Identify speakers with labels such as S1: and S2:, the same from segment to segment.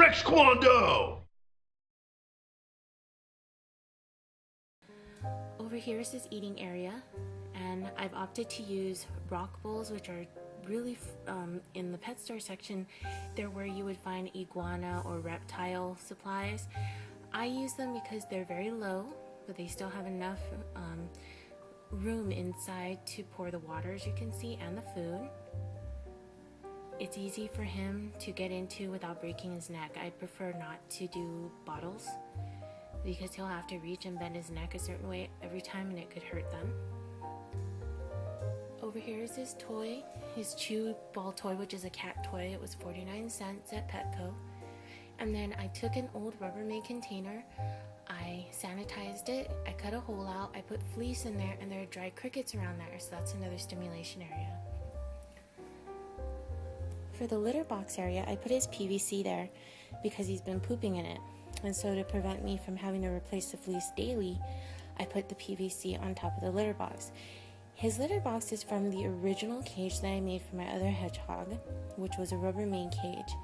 S1: Taekwondo!
S2: Over here is his eating area, and I've opted to use rock bowls, which are really in the pet store section. They're where you would find iguana or reptile supplies. I use them because they're very low, but they still have enough room inside to pour the water, as you can see, and the food. It's easy for him to get into without breaking his neck. I prefer not to do bottles because he'll have to reach and bend his neck a certain way every time and it could hurt them. Over here is his toy, his chew ball toy, which is a cat toy. It was 49 cents at Petco. And then I took an old Rubbermaid container, I sanitized it, I cut a hole out, I put fleece in there, and there are dry crickets around there, so that's another stimulation area. For the litter box area, I put his PVC there because he's been pooping in it. And so to prevent me from having to replace the fleece daily, I put the PVC on top of the litter box. His litter box is from the original cage that I made for my other hedgehog, which was a Rubbermaid cage.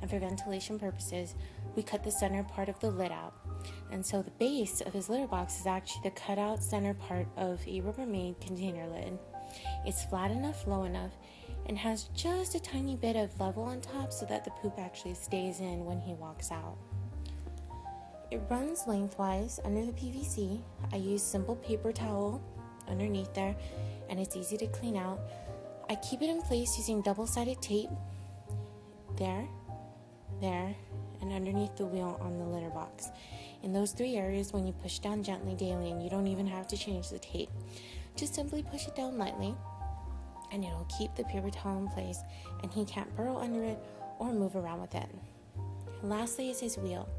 S2: And for ventilation purposes, we cut the center part of the lid out. And so the base of his litter box is actually the cutout center part of a Rubbermaid container lid. It's flat enough, low enough, and has just a tiny bit of level on top so that the poop actually stays in when he walks out. It runs lengthwise under the PVC. I use simple paper towel underneath there, and it's easy to clean out. I keep it in place using double-sided tape there, and underneath the wheel on the litter box. In those three areas, when you push down gently daily, and you don't even have to change the tape, just simply push it down lightly, and it'll keep the paper towel in place, and he can't burrow under it or move around with it. Lastly is his wheel.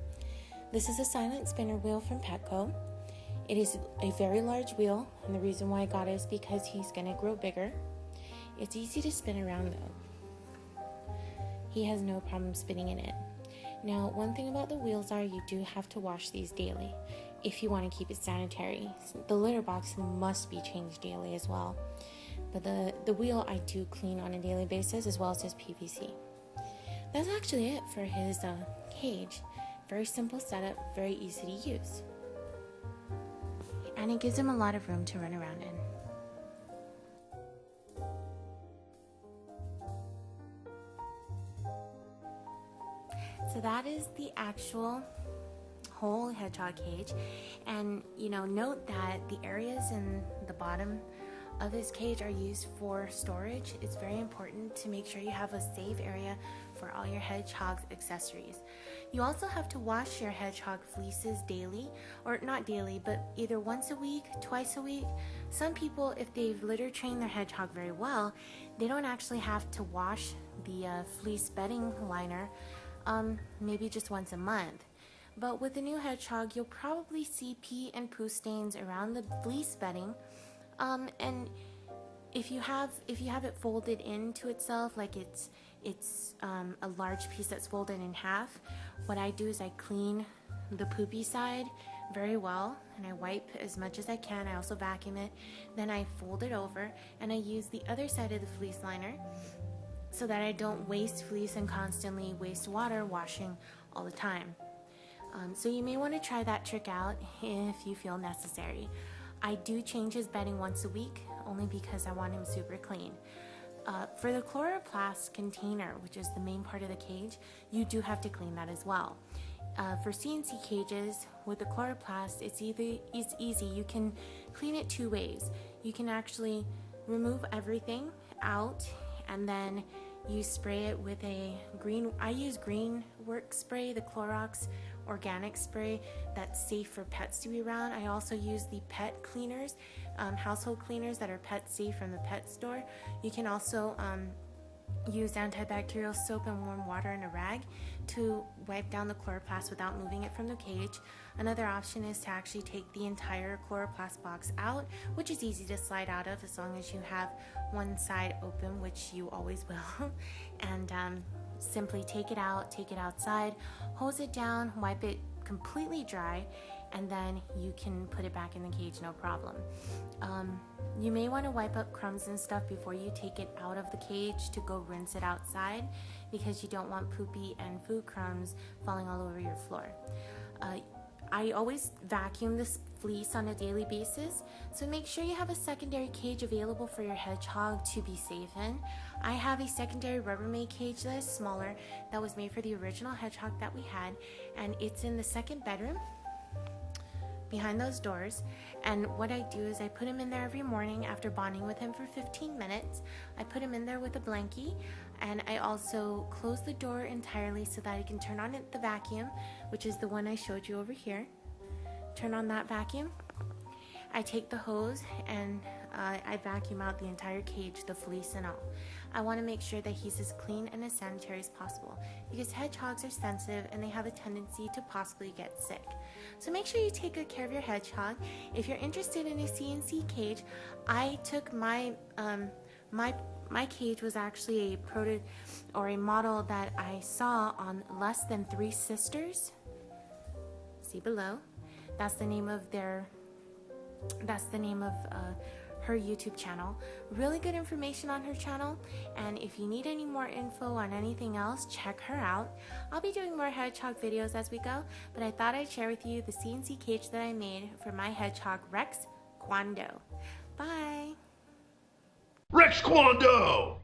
S2: This is a silent spinner wheel from Petco. It is a very large wheel, and the reason why I got it is because he's going to grow bigger. It's easy to spin around though. He has no problem spinning in it. Now, one thing about the wheels are you do have to wash these daily if you want to keep it sanitary. The litter box must be changed daily as well. But the wheel I do clean on a daily basis, as well as his PVC. That's actually it for his cage. Very simple setup, very easy to use. And it gives him a lot of room to run around in. So that is the actual whole hedgehog cage. And note that the areas in the bottom of his cage are used for storage. It's very important to make sure you have a safe area for all your hedgehog's accessories. You also have to wash your hedgehog fleeces daily, or not daily, but either once a week, twice a week. Some people, if they've litter trained their hedgehog very well, they don't actually have to wash the fleece bedding liner maybe just once a month. But with the new hedgehog, you'll probably see pee and poo stains around the fleece bedding. And if you have it folded into itself, like it's a large piece that's folded in half, what I do is I clean the poopy side very well, and I wipe as much as I can. I also vacuum it. Then I fold it over, and I use the other side of the fleece liner so that I don't waste fleece and constantly waste water washing all the time. So you may want to try that trick out if you feel necessary. I do change his bedding once a week, only because I want him super clean. For the chloroplast container, which is the main part of the cage, you do have to clean that as well. For C&C cages with the chloroplast, it's easy. You can clean it two ways. You can actually remove everything out, and then you spray it with I use green work spray, the Clorox organic spray that's safe for pets to be around. I also use the pet cleaners, household cleaners that are pet safe from the pet store. You can also use antibacterial soap and warm water in a rag to wipe down the chloroplast without moving it from the cage. Another option is to actually take the entire chloroplast box out, which is easy to slide out of as long as you have one side open, which you always will, and simply take it out, take it outside, hose it down, wipe it completely dry, and then you can put it back in the cage, no problem. You may want to wipe up crumbs and stuff before you take it out of the cage to go rinse it outside, because you don't want poopy and food crumbs falling all over your floor. I always vacuum this fleece on a daily basis, so make sure you have a secondary cage available for your hedgehog to be safe in. I have a secondary Rubbermaid cage that is smaller, that was made for the original hedgehog that we had, and it's in the second bedroom behind those doors. And what I do is I put him in there every morning after bonding with him for 15 minutes. I put him in there with a blankie, and I also close the door entirely so that I can turn on the vacuum, which is the one I showed you over here. Turn on that vacuum. I take the hose and I vacuum out the entire cage, the fleece and all. I want to make sure that he's as clean and as sanitary as possible, because hedgehogs are sensitive and they have a tendency to possibly get sick. So make sure you take good care of your hedgehog. If you're interested in a C&C cage, I took my cage was actually a model that I saw on Less Than 3 Sisters. See below. That's the name of her YouTube channel. Really good information on her channel, and if you need any more info on anything else, check her out. I'll be doing more hedgehog videos as we go, but I thought I'd share with you the C&C cage that I made for my hedgehog Rex Kwando. Bye!
S1: Rex Kwando!